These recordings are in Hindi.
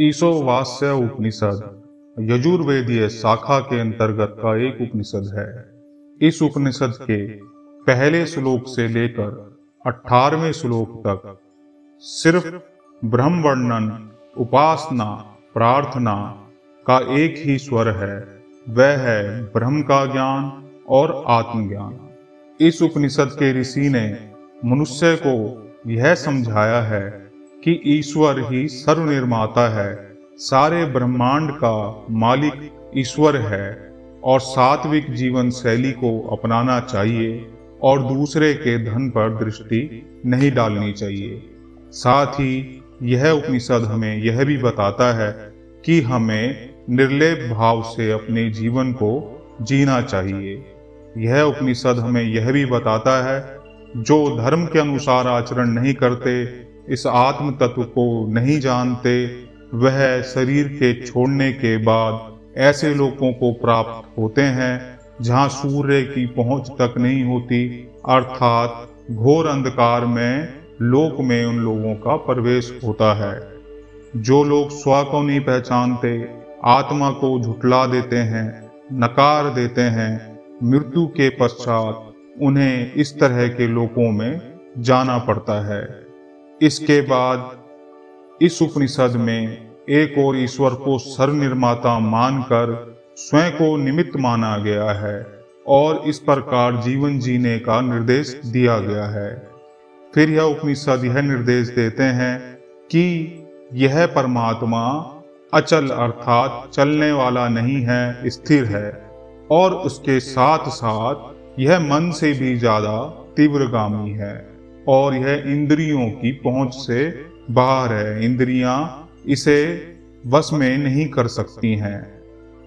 ईशोवास्य उपनिषद यजुर्वेदीय शाखा के अंतर्गत का एक उपनिषद है। इस उपनिषद के पहले श्लोक से लेकर 18वें श्लोक तक सिर्फ ब्रह्म वर्णन, उपासना, प्रार्थना का एक ही स्वर है, वह है ब्रह्म का ज्ञान और आत्मज्ञान। इस उपनिषद के ऋषि ने मनुष्य को यह समझाया है कि ईश्वर ही सर्वनिर्माता है, सारे ब्रह्मांड का मालिक ईश्वर है और सात्विक जीवन शैली को अपनाना चाहिए और दूसरे के धन पर दृष्टि नहीं डालनी चाहिए। साथ ही यह उपनिषद हमें यह भी बताता है कि हमें निर्लेप भाव से अपने जीवन को जीना चाहिए। यह उपनिषद हमें यह भी बताता है, जो धर्म के अनुसार आचरण नहीं करते, इस आत्म तत्व को नहीं जानते, वह शरीर के छोड़ने के बाद ऐसे लोगों को प्राप्त होते हैं जहां सूर्य की पहुंच तक नहीं होती, अर्थात घोर अंधकार में लोक में उन लोगों का प्रवेश होता है। जो लोग स्व को नहीं पहचानते, आत्मा को झुठला देते हैं, नकार देते हैं, मृत्यु के पश्चात उन्हें इस तरह के लोकों में जाना पड़ता है। इसके बाद इस उपनिषद में एक और ईश्वर को सर्वनिर्माता मानकर स्वयं को निमित्त माना गया है और इस प्रकार जीवन जीने का निर्देश दिया गया है। फिर यह उपनिषद यह निर्देश देते हैं कि यह परमात्मा अचल अर्थात चलने वाला नहीं है, स्थिर है और उसके साथ साथ यह मन से भी ज्यादा तीव्रगामी है और यह इंद्रियों की पहुंच से बाहर है। इंद्रियां इसे वश में नहीं कर सकती हैं।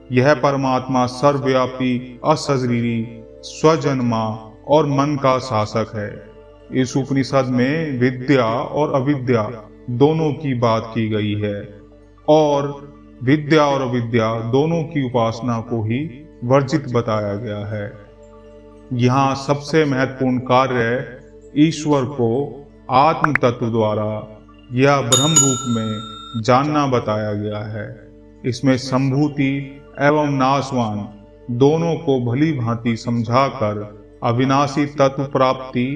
यह परमात्मा सर्वव्यापी, अशरीरी, स्वजन्मा और मन का शासक है। इस उपनिषद में विद्या और अविद्या दोनों की बात की गई है और विद्या और अविद्या दोनों की उपासना को ही वर्जित बताया गया है। यहाँ सबसे महत्वपूर्ण कार्य ईश्वर को आत्म तत्व द्वारा या ब्रह्म रूप में जानना बताया गया है। इसमें संभूति एवं नाशवान दोनों को भली भांति समझाकर अविनाशी तत्व प्राप्ति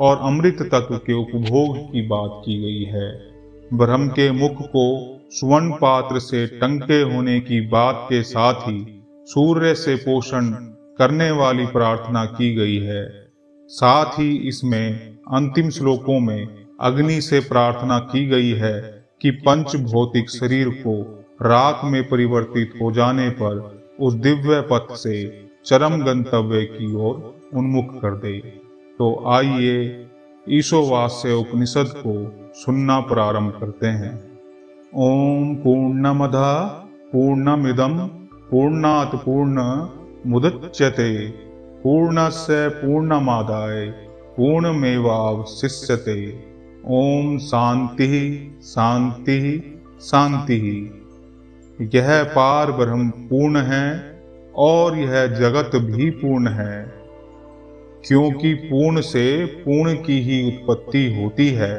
और अमृत तत्व के उपभोग की बात की गई है। ब्रह्म के मुख को स्वर्ण पात्र से टंके होने की बात के साथ ही सूर्य से पोषण करने वाली प्रार्थना की गई है। साथ ही इसमें अंतिम श्लोकों में अग्नि से प्रार्थना की गई है कि पंच भौतिक शरीर को राख में परिवर्तित हो जाने पर उस दिव्य पथ से चरम गंतव्य की ओर उन्मुख कर दे। तो आइए ईशोवास्य उपनिषद को सुनना प्रारंभ करते हैं। ओम पूर्णमदः पूर्णमिदं पूर्णात् पूर्णमुदच्यते पूर्णस्य पूर्णमादाय पूर्णमेवावशिष्यते। ओम शांति शांति शांति। यह पार ब्रह्म पूर्ण है और यह जगत भी पूर्ण है, क्योंकि पूर्ण से पूर्ण की ही उत्पत्ति होती है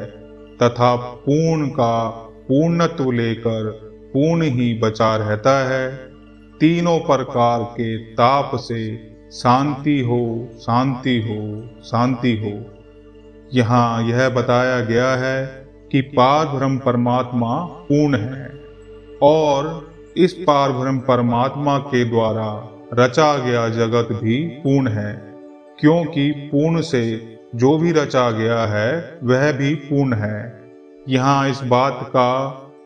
तथा पूर्ण का पूर्णत्व लेकर पूर्ण ही बचा रहता है। तीनों प्रकार के ताप से शांति हो, शांति हो, शांति हो। यहाँ यह बताया गया है कि पार ब्रह्म परमात्मा पूर्ण है और इस पार ब्रह्म परमात्मा के द्वारा रचा गया जगत भी पूर्ण है, क्योंकि पूर्ण से जो भी रचा गया है वह भी पूर्ण है। यहाँ इस बात का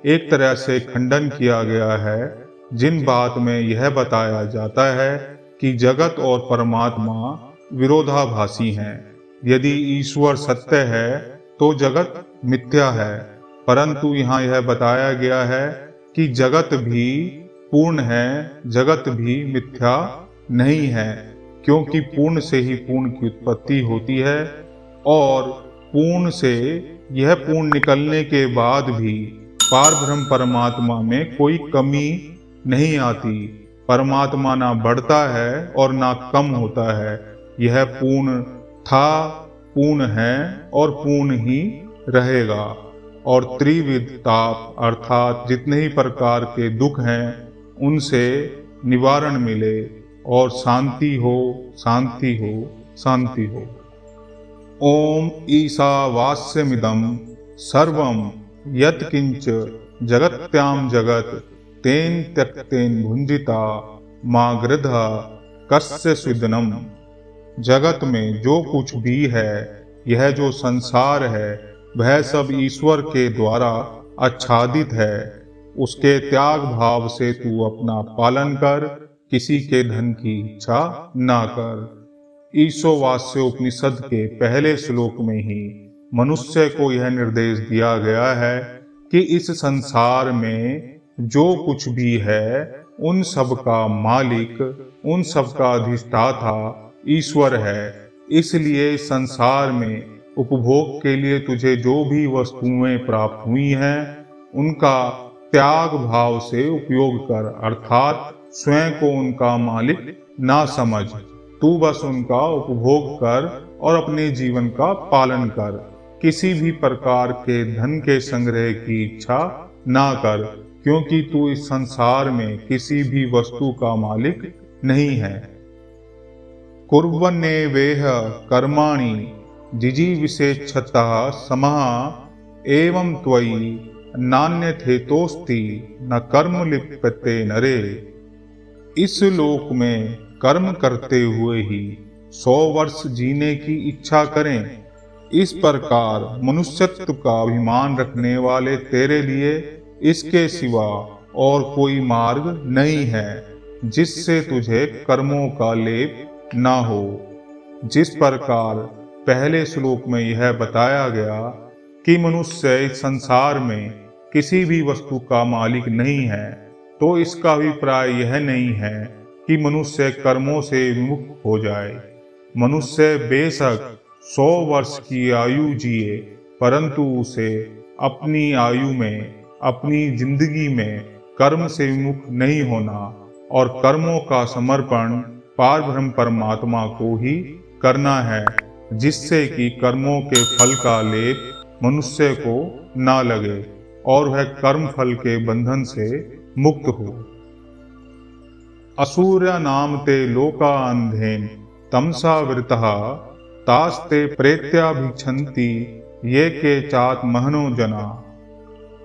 एक तरह से खंडन किया गया है जिन बात में यह बताया जाता है कि जगत और परमात्मा विरोधाभासी हैं। यदि ईश्वर सत्य है तो जगत मिथ्या है, परंतु यहाँ यह बताया गया है कि जगत भी पूर्ण है, जगत भी मिथ्या नहीं है, क्योंकि पूर्ण से ही पूर्ण की उत्पत्ति होती है और पूर्ण से यह पूर्ण निकलने के बाद भी पार ब्रह्म परमात्मा में कोई कमी नहीं आती। परमात्मा ना बढ़ता है और ना कम होता है। यह पूर्ण था, पूर्ण है और पूर्ण ही रहेगा। और त्रिविध ताप अर्थात जितने ही प्रकार के दुख हैं उनसे निवारण मिले और शांति हो, शांति हो, शांति हो। ओम ईशावास्यमिदं सर्वं यत्किंच जगत्यां जगत तेन त्यक्तेन भुंजिता मा गृधा कस्य स्विदनम। जगत में जो कुछ भी है, यह जो संसार है, वह सब ईश्वर के द्वारा आच्छादित है। उसके त्याग भाव से तू अपना पालन कर, किसी के धन की इच्छा ना कर। ईशावास्य उपनिषद के पहले श्लोक में ही मनुष्य को यह निर्देश दिया गया है कि इस संसार में जो कुछ भी है उन सब का मालिक, उन सब का अधिष्ठाता ईश्वर है। इसलिए संसार में उपभोग के लिए तुझे जो भी वस्तुएं प्राप्त हुई हैं उनका त्याग भाव से उपयोग कर, अर्थात स्वयं को उनका मालिक ना समझ। तू बस उनका उपभोग कर और अपने जीवन का पालन कर। किसी भी प्रकार के धन के संग्रह की इच्छा ना कर, क्योंकि तू इस संसार में किसी भी वस्तु का मालिक नहीं है। कुर्वन्नेवेह कर्माणि जिजीविषेच्छतः समः एवं त्वयि नान्यथेतोस्ति न कर्म लिप्यते नरे। इस लोक में कर्म करते हुए ही 100 वर्ष जीने की इच्छा करें। इस प्रकार मनुष्यत्व का अभिमान रखने वाले तेरे लिए इसके सिवा और कोई मार्ग नहीं है जिससे तुझे कर्मों का लेप ना हो। जिस प्रकार पहले श्लोक में यह बताया गया कि मनुष्य इस संसार में किसी भी वस्तु का मालिक नहीं है, तो इसका अभिप्राय यह नहीं है कि मनुष्य कर्मों से विमुख हो जाए। मनुष्य बेशक 100 वर्ष की आयु जिए, परंतु उसे अपनी आयु में, अपनी जिंदगी में कर्म से विमुख नहीं होना और कर्मों का समर्पण पारब्रह्म परमात्मा को ही करना है, जिससे कि कर्मों के फल का लेप मनुष्य को ना लगे और वह कर्म फल के बंधन से मुक्त हो। असूर्य नाम ते लोका अंधेन तमसा वृतः तास्ते प्रेत्याभिक्षन्ति ये के चात महनो जना।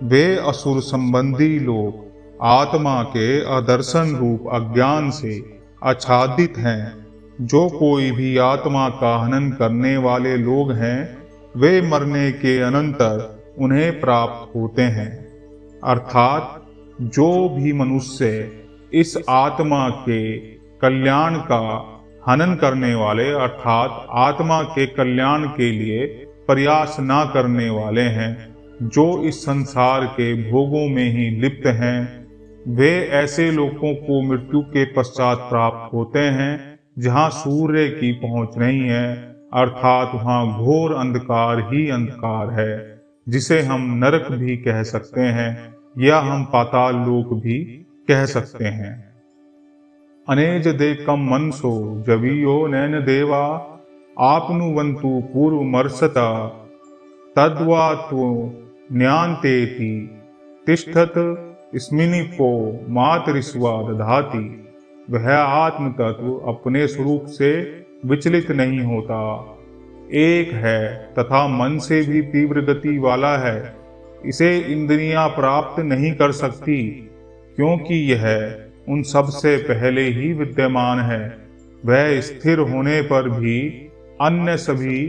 वे असुर संबंधी लोग आत्मा के अदर्शन रूप अज्ञान से आच्छादित हैं। जो कोई भी आत्मा का हनन करने वाले लोग हैं, वे मरने के अनंतर उन्हें प्राप्त होते हैं। अर्थात जो भी मनुष्य इस आत्मा के कल्याण का हनन करने वाले, अर्थात आत्मा के कल्याण के लिए प्रयास ना करने वाले हैं, जो इस संसार के भोगों में ही लिप्त हैं, वे ऐसे लोगों को मृत्यु के पश्चात प्राप्त होते हैं जहाँ सूर्य की पहुंच नहीं है, अर्थात वहाँ घोर अंधकार ही अंधकार है, जिसे हम नरक भी कह सकते हैं या हम पाताल लोक भी कह सकते हैं। अनेज देकम मनसो जवियो नैन देवा आपनुवंतु पूर्व मर्सता तद्वा तो न्यांतेति तिष्ठत स्मिनिपो मातरिस्वा दधाति। वह आत्म तत्व अपने स्वरूप से विचलित नहीं होता, एक है तथा मन से भी तीव्र गति वाला है। इसे इंद्रियां प्राप्त नहीं कर सकती, क्योंकि यह उन सब से पहले ही विद्यमान है। वह स्थिर होने पर भी अन्य सभी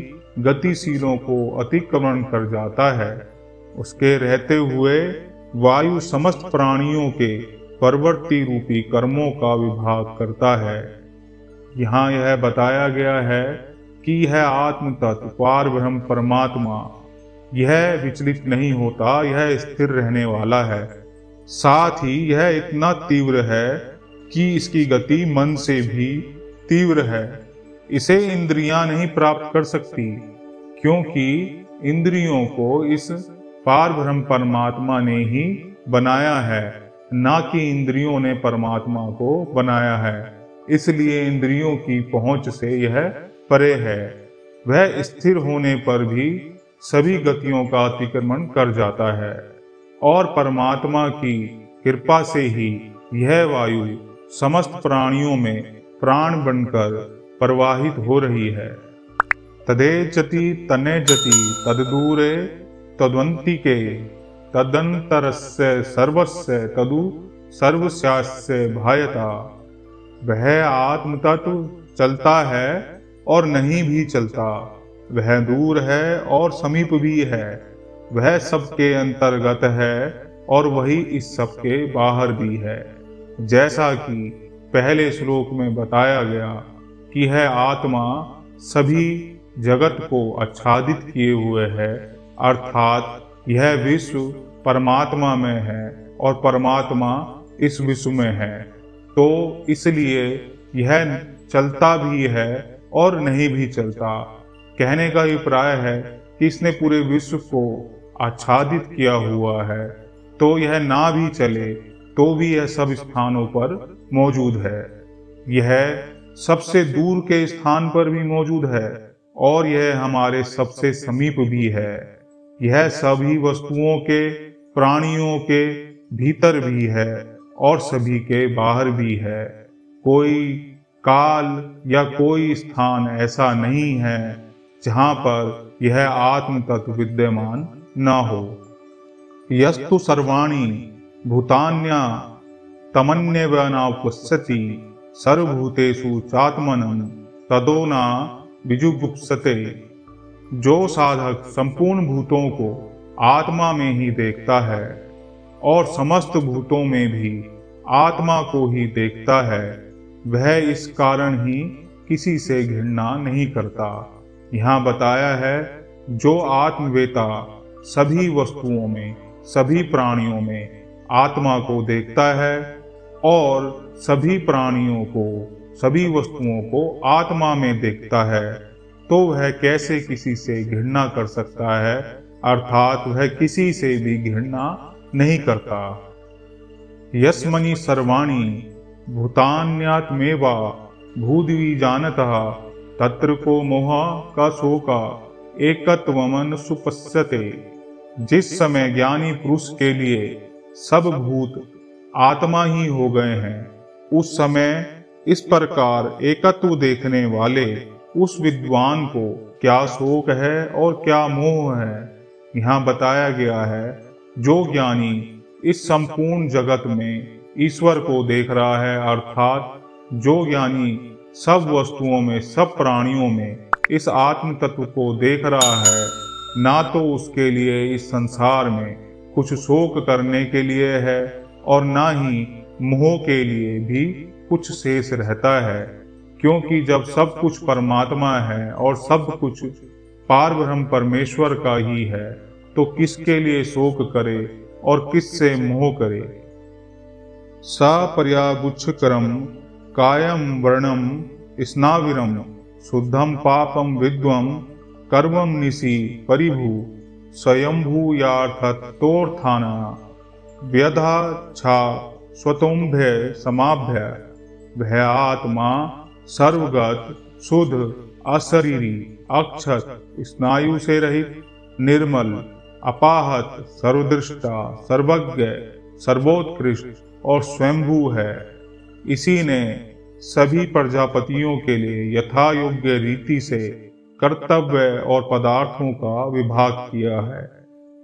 गतिशीलों को अतिक्रमण कर जाता है। उसके रहते हुए वायु समस्त प्राणियों के परवर्ती रूपी कर्मों का विभाग करता है। यहाँ यह बताया गया है कि यह आत्म तत्व पारब्रह्म परमात्मा यह विचलित नहीं होता, यह स्थिर रहने वाला है। साथ ही यह इतना तीव्र है कि इसकी गति मन से भी तीव्र है। इसे इंद्रियां नहीं प्राप्त कर सकती, क्योंकि इंद्रियों को इस पारब्रह्म परमात्मा ने ही बनाया है, ना कि इंद्रियों ने परमात्मा को बनाया है। इसलिए इंद्रियों की पहुंच से यह परे है। वह स्थिर होने पर भी सभी गतियों का अतिक्रमण कर जाता है और परमात्मा की कृपा से ही यह वायु समस्त प्राणियों में प्राण बनकर प्रवाहित हो रही है। तदेचति तनेजति तददूरे तद्वंतिके तदंतरस्य सर्वस्य तदु सर्वस्यास्य भायता। वह आत्म तत्व चलता है और नहीं भी चलता, वह दूर है और समीप भी है, वह सबके अंतर्गत है और वही इस सबके बाहर भी है। जैसा कि पहले श्लोक में बताया गया कि यह आत्मा सभी जगत को आच्छादित किए हुए है, अर्थात यह विश्व परमात्मा में है और परमात्मा इस विश्व में है, तो इसलिए यह चलता भी है और नहीं भी चलता। कहने का अभिप्राय है कि इसने पूरे विश्व को आच्छादित किया हुआ है, तो यह ना भी चले तो भी यह सब स्थानों पर मौजूद है। यह सबसे दूर के स्थान पर भी मौजूद है और यह हमारे सबसे समीप भी है। यह सभी वस्तुओं के, प्राणियों के भीतर भी है और सभी के बाहर भी है। कोई काल या कोई स्थान ऐसा नहीं है जहां पर यह आत्म तत्व विद्यमान न हो। यस्तु सर्वाणि भूतान्या तमन्यवनापश्यति सर्वभूतेषु चात्मनं तदो न विजुगुप्सते। जो साधक संपूर्ण भूतों को आत्मा में ही देखता है और समस्त भूतों में भी आत्मा को ही देखता है, वह इस कारण ही किसी से घृणा नहीं करता। यहाँ बताया है जो आत्मवेता सभी वस्तुओं में, सभी प्राणियों में आत्मा को देखता है और सभी प्राणियों को, सभी वस्तुओं को आत्मा में देखता है, तो वह कैसे किसी से घृणा कर सकता है, अर्थात वह किसी से भी घृणा नहीं करता। यस्मनि सर्वाणि भूतान्यात्मेवा भूदिवि जानतः तत्र को मोह का शोका एकत्वमन सुपश्यते। जिस समय ज्ञानी पुरुष के लिए सब भूत आत्मा ही हो गए हैं, उस समय इस प्रकार एकत्व देखने वाले उस विद्वान को क्या शोक है और क्या मोह है। यहाँ बताया गया है जो ज्ञानी इस संपूर्ण जगत में ईश्वर को देख रहा है, अर्थात जो ज्ञानी सब वस्तुओं में, सब प्राणियों में इस आत्म तत्व को देख रहा है, ना तो उसके लिए इस संसार में कुछ शोक करने के लिए है और ना ही मोह के लिए भी कुछ शेष रहता है। क्योंकि जब सब कुछ परमात्मा है और सब कुछ पारब्रह्म परमेश्वर का ही है, तो किसके लिए शोक करे और किससे मोह करे। सपर्यागुच्छकरम कायम वर्णम स्नाविरम शुद्धम पापम विद्वम कर्मम निशि परिभू स्वयंभूयार्थतोर्थाना व्यधा छा स्वतोम्भ्य समाभ्य। वह आत्मा सर्वगत, शुद्ध, अशरीरी, अक्षत, स्नायु से रहित, निर्मल, अपाहत, सर्वदृष्टा, सर्वज्ञ, सर्वोत्कृष्ट और स्वयंभू है। इसी ने सभी प्रजापतियों के लिए यथा योग्य रीति से कर्तव्य और पदार्थों का विभाग किया है।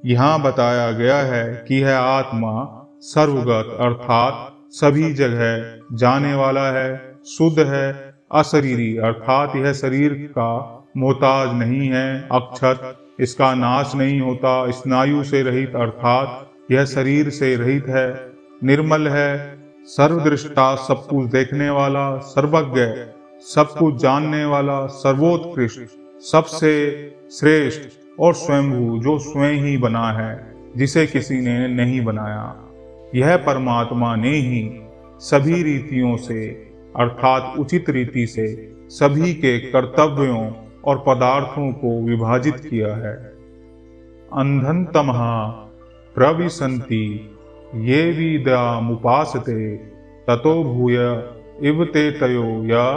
यहाँ बताया गया है कि यह आत्मा सर्वगत अर्थात सभी जगह जाने वाला है, शुद्ध है, अशरीरी अर्थात यह शरीर का मोहताज नहीं है, अक्षत इसका नाश नहीं होता, स्नायु से रहित अर्थात यह शरीर से रहित है, निर्मल है, सर्वदृष्टा सब कुछ देखने वाला, सर्वज्ञ सब कुछ जानने वाला, सर्वोत्कृष्ट सबसे श्रेष्ठ और स्वयंभू जो स्वयं ही बना है, जिसे किसी ने नहीं बनाया। यह परमात्मा ने ही सभी रीतियों से अर्थात उचित रीति से सभी के कर्तव्यों और पदार्थों को विभाजित किया है। अंधन्तमः प्रविशन्ति ये विद्यामुपासते ततो भूय इव ते तयो या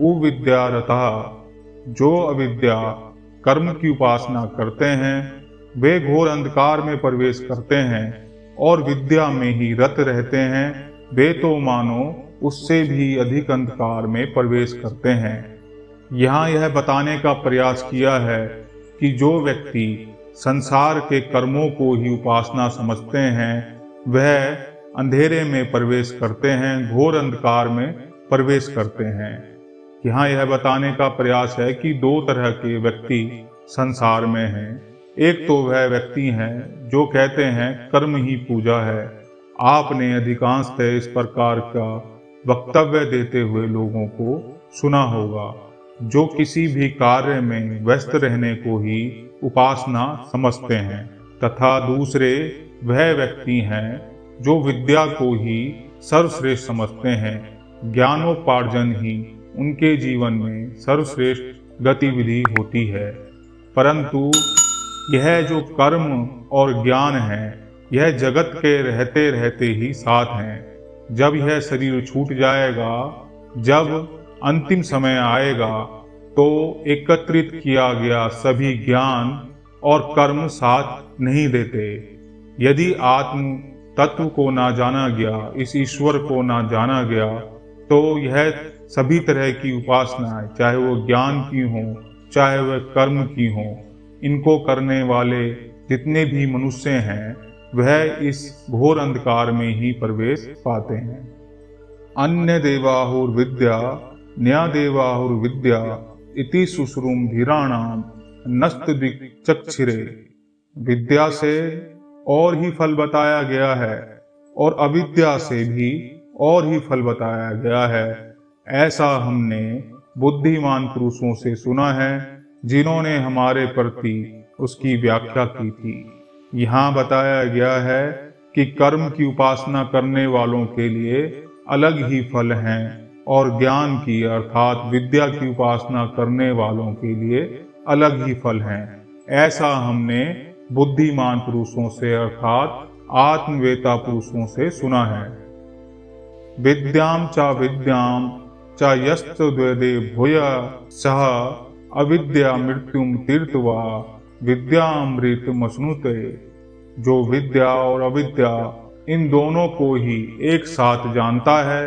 उविद्यारतः। जो अविद्या कर्म की उपासना करते हैं वे घोर अंधकार में प्रवेश करते हैं और विद्या में ही रत रहते हैं वे तो मानो उससे भी अधिक अंधकार में प्रवेश करते हैं। यहाँ यह बताने का प्रयास किया है कि जो व्यक्ति संसार के कर्मों को ही उपासना समझते हैं वह अंधेरे में प्रवेश करते हैं, घोर अंधकार में प्रवेश करते हैं। यहाँ यह बताने का प्रयास है कि दो तरह के व्यक्ति संसार में हैं। एक तो वह व्यक्ति हैं जो कहते हैं कर्म ही पूजा है। आपने अधिकांशतः इस प्रकार का वक्तव्य देते हुए लोगों को सुना होगा, जो किसी भी कार्य में व्यस्त रहने को ही उपासना समझते हैं। तथा दूसरे वह व्यक्ति हैं जो विद्या को ही सर्वश्रेष्ठ समझते हैं। ज्ञानोपार्जन ही उनके जीवन में सर्वश्रेष्ठ गतिविधि होती है। परंतु यह जो कर्म और ज्ञान है यह जगत के रहते रहते ही साथ हैं। जब यह शरीर छूट जाएगा, जब अंतिम समय आएगा, तो एकत्रित किया गया सभी ज्ञान और कर्म साथ नहीं देते। यदि आत्म तत्व को ना जाना गया, इस ईश्वर को ना जाना गया, तो यह सभी तरह की उपासनाएं, चाहे वो ज्ञान की हो चाहे वह कर्म की हो, इनको करने वाले जितने भी मनुष्य हैं वह इस घोर अंधकार में ही प्रवेश पाते हैं। अन्य देवाहुर्विद्या न्या देवाहुर्विद्या इति शुश्रूम धीराणाम नस्तदिक्चक्षिरे। विद्या से और ही फल बताया गया है और अविद्या से भी और ही फल बताया गया है। ऐसा हमने बुद्धिमान पुरुषों से सुना है जिन्होंने हमारे प्रति उसकी व्याख्या की थी। यहाँ बताया गया है कि कर्म की उपासना करने वालों के लिए अलग ही फल हैं और ज्ञान की अर्थात विद्या की उपासना करने वालों के लिए अलग ही फल हैं। ऐसा हमने बुद्धिमान पुरुषों से अर्थात आत्मवेता पुरुषों से सुना है। विद्याम च यस्तद्वदे भूय सह अविद्या मृत्युम तीर्थवा विद्यामृतमश्नुते। जो विद्या और अविद्या इन दोनों को ही एक साथ जानता है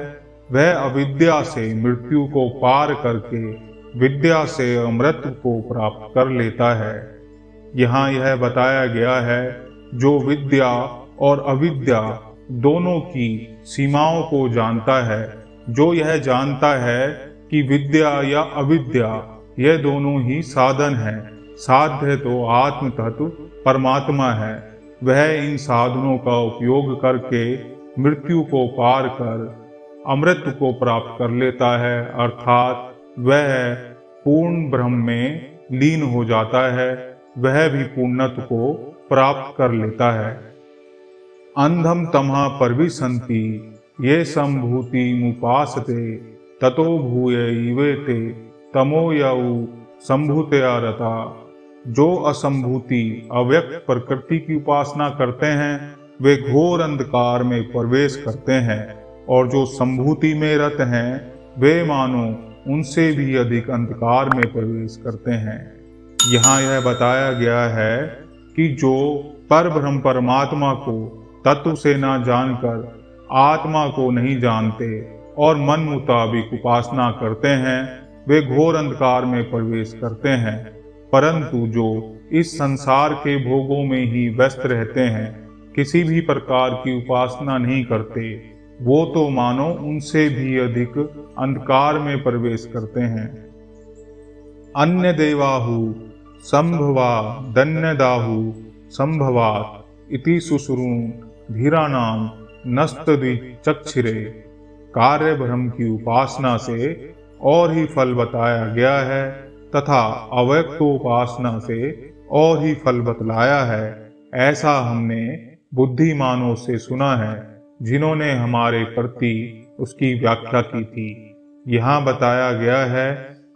वह अविद्या से मृत्यु को पार करके विद्या से अमृत को प्राप्त कर लेता है। यहाँ यह बताया गया है जो विद्या और अविद्या दोनों की सीमाओं को जानता है, जो यह जानता है कि विद्या या अविद्या यह दोनों ही साधन हैं। साध्य तो आत्म तत्व परमात्मा है। वह इन साधनों का उपयोग करके मृत्यु को पार कर अमृत को प्राप्त कर लेता है, अर्थात वह पूर्ण ब्रह्म में लीन हो जाता है, वह भी पूर्णत्व को प्राप्त कर लेता है। अंधम तमः परविशन्ति ये संभूति मुपासते ततो भूय इवेते तमो यौ संभूतया रता। जो असंभूति अव्यक्त प्रकृति की उपासना करते हैं वे घोर अंधकार में प्रवेश करते हैं, और जो संभूति में रत हैं वे मानो उनसे भी अधिक अंधकार में प्रवेश करते हैं। यहाँ यह बताया गया है कि जो परब्रह्म परमात्मा को तत्व से न जानकर आत्मा को नहीं जानते और मन मुताबिक उपासना करते हैं वे घोर अंधकार में प्रवेश करते हैं। परंतु जो इस संसार के भोगों में ही व्यस्त रहते हैं, किसी भी प्रकार की उपासना नहीं करते, वो तो मानो उनसे भी अधिक अंधकार में प्रवेश करते हैं। अन्य देवाहु संभवा दन्यदाहु संभवात इति शुश्रूम धीराणाम नस्तदिक्चक्षिरे। कार्य ब्रह्म की उपासना से और ही फल बताया गया है तथा अव्यक्तोपासना से और ही फल बतलाया है। ऐसा हमने बुद्धिमानों से सुना है जिन्होंने हमारे प्रति उसकी व्याख्या की थी। यहाँ बताया गया है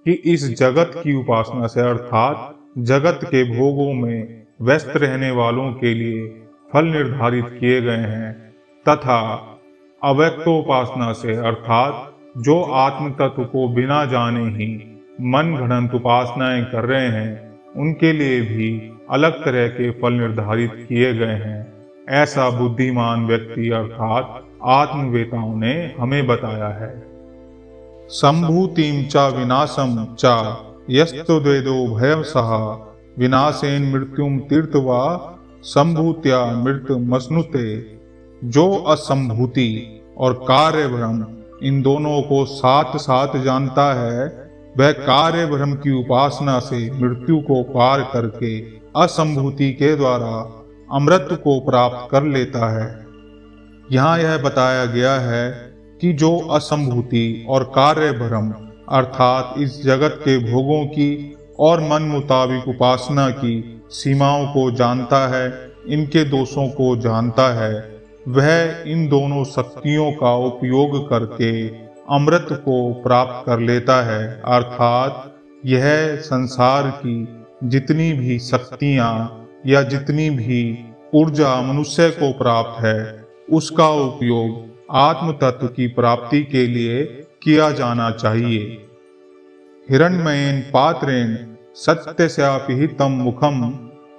कि इस जगत की उपासना से अर्थात जगत के भोगों में व्यस्त रहने वालों के लिए फल निर्धारित किए गए हैं, तथा अव्यक्तोपासना से अर्थात जो आत्म तत्व को बिना जाने ही मन घड़ंत उपासनाएं कर रहे हैं उनके लिए भी अलग तरह के फल निर्धारित किए गए हैं। ऐसा बुद्धिमान व्यक्ति अर्थात आत्मवेताओं ने हमें बताया है। संभूतिम च विनाशम च यस्तु द्वेदो भयम सह विनाशेन मृत्युम तीर्थवा संभूत्या मृत्यु मसनुते। जो असंभूति और कार्य भ्रम इन दोनों को साथ साथ जानता है, वह कार्य भ्रम की उपासना से मृत्यु को पार करके असंभूति के द्वारा अमृत को प्राप्त कर लेता है। यहाँ यह बताया गया है कि जो असंभूति और कार्य भ्रम अर्थात इस जगत के भोगों की और मन मुताबिक उपासना की सीमाओं को जानता है, इनके दोषों को जानता है, वह इन दोनों शक्तियों का उपयोग करके अमृत को प्राप्त कर लेता है। अर्थात यह संसार की जितनी भी शक्तियां या जितनी भी ऊर्जा मनुष्य को प्राप्त है, उसका उपयोग आत्म तत्व की प्राप्ति के लिए किया जाना चाहिए। हिरण्मयेन पात्रेण सत्यस्यापिहितं मुखम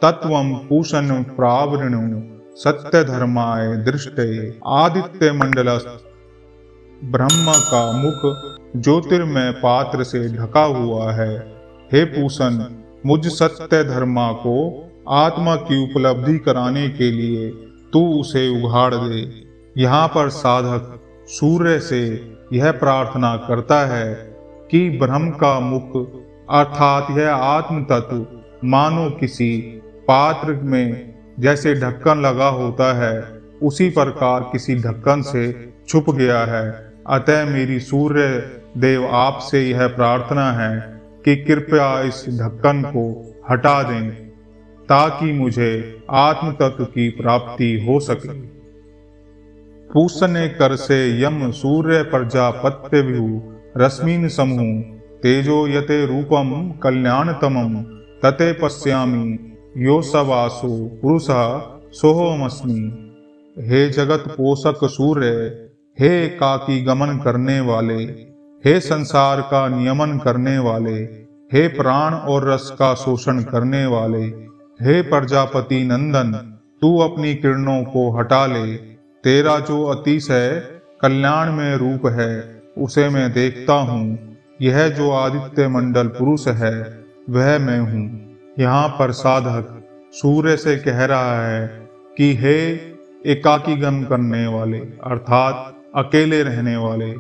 तत्वं पूषण प्रावृणु सत्य धर्माय दृष्टे। आदित्य मंडलस्थ ब्रह्म का मुख ज्योतिर्मय पात्र से ढका हुआ है। हे पूषण, मुझ सत्य धर्मा को आत्मा की उपलब्धि कराने के लिए तू उसे उघाड़ दे। यहाँ पर साधक सूर्य से यह प्रार्थना करता है कि ब्रह्म का मुख अर्थात यह आत्म तत्व मानो किसी पात्र में जैसे ढक्कन लगा होता है, उसी प्रकार किसी ढक्कन से छुप गया है। अतः मेरी सूर्य देव आपसे यह प्रार्थना है कि कृपया इस ढक्कन को हटा दें ताकि मुझे आत्म तत्व की प्राप्ति हो सके। पूषणे कर से यम सूर्य प्रजापत्य विहु रश्मिन समूह तेजो यते रूपम कल्याणतमम तते पश्यामि यो सवासो पुरुषः सोहमस्मि। हे जगत पोषक सूर्य, हे एकाकी गमन करने वाले, हे संसार का नियमन करने वाले, हे प्राण और रस का शोषण करने वाले, हे प्रजापति नंदन, तू अपनी किरणों को हटा ले। तेरा जो अतिशय कल्याण में रूप है उसे मैं देखता हूँ। यह जो आदित्य मंडल पुरुष है वह मैं हूँ। यहाँ पर साधक सूर्य से कह रहा है कि हे एकाकी गम करने वाले अर्थात अकेले रहने वाले,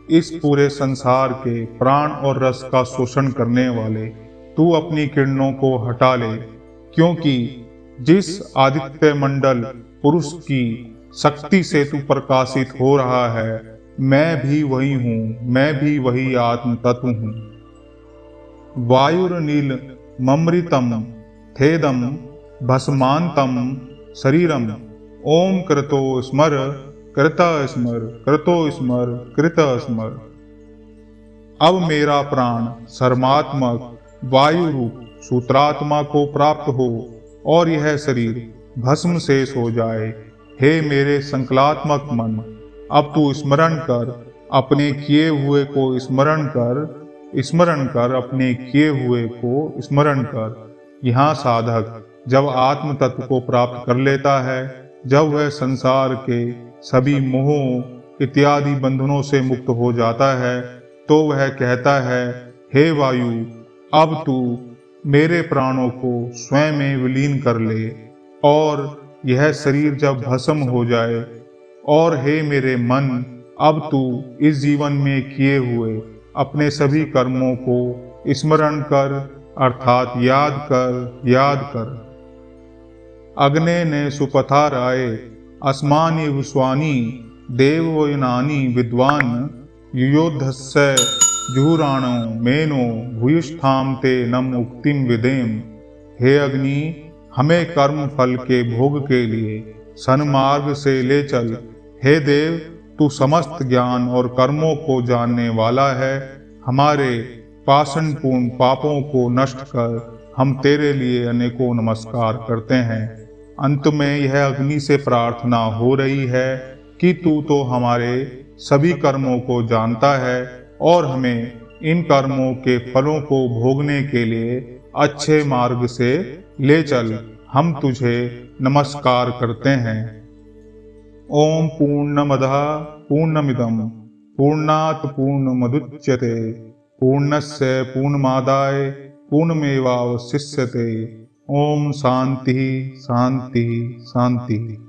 इस पूरे संसार के प्राण और रस का शोषण करने वाले, तू अपनी किरणों को हटा ले, क्योंकि जिस आदित्य मंडल पुरुष की शक्ति से तू प्रकाशित हो रहा है, मैं भी वही हूँ, मैं भी वही आत्म तत्व हूँ। वायुर्नील ममृतम थेदम भस्मांतम शरीरम ओम कृतो स्मर कृता स्मर कृतो स्मर कृत स्मर। अब मेरा प्राण सर्मात्मक वायु रूप सूत्रात्मा को प्राप्त हो और यह शरीर भस्म शेष हो जाए। हे मेरे संकलात्मक मन, अब तू स्मरण कर, अपने किए हुए को स्मरण कर अपने किए हुए को स्मरण कर। यहाँ साधक जब आत्म तत्व को प्राप्त कर लेता है, जब वह संसार के सभी मोहों इत्यादि बंधनों से मुक्त हो जाता है, तो वह कहता है, हे वायु, अब तू मेरे प्राणों को स्वयं में विलीन कर ले और यह शरीर जब भस्म हो जाए, और हे मेरे मन, अब तू इस जीवन में किए हुए अपने सभी कर्मों को स्मरण कर अर्थात याद कर। अग्ने ने सुपथा राय अस्मानि विश्वानि देववयनानि विद्वान युयोधस्य जुहुराणो मेनो भूयिष्ठाम ते नम उक्तिम विदेम। हे अग्नि, हमें कर्म फल के भोग के लिए सन्मार्ग से ले चल। हे देव, तू समस्त ज्ञान और कर्मों को जानने वाला है। हमारे पाषणपूर्ण पापों को नष्ट कर हम तेरे लिए अनेकों नमस्कार करते हैं। अंत में यह अग्नि से प्रार्थना हो रही है कि तू तो हमारे सभी कर्मों को जानता है और हमें इन कर्मों के फलों को भोगने के लिए अच्छे मार्ग से ले चल, हम तुझे नमस्कार करते हैं। ओम पूर्णमदः पूर्णमिदं पूर्णात् पूर्णमुदच्यते पूर्णस्य पूर्णमादाय पूर्णमेवावशिष्यते। ओम शांति शांति शांति।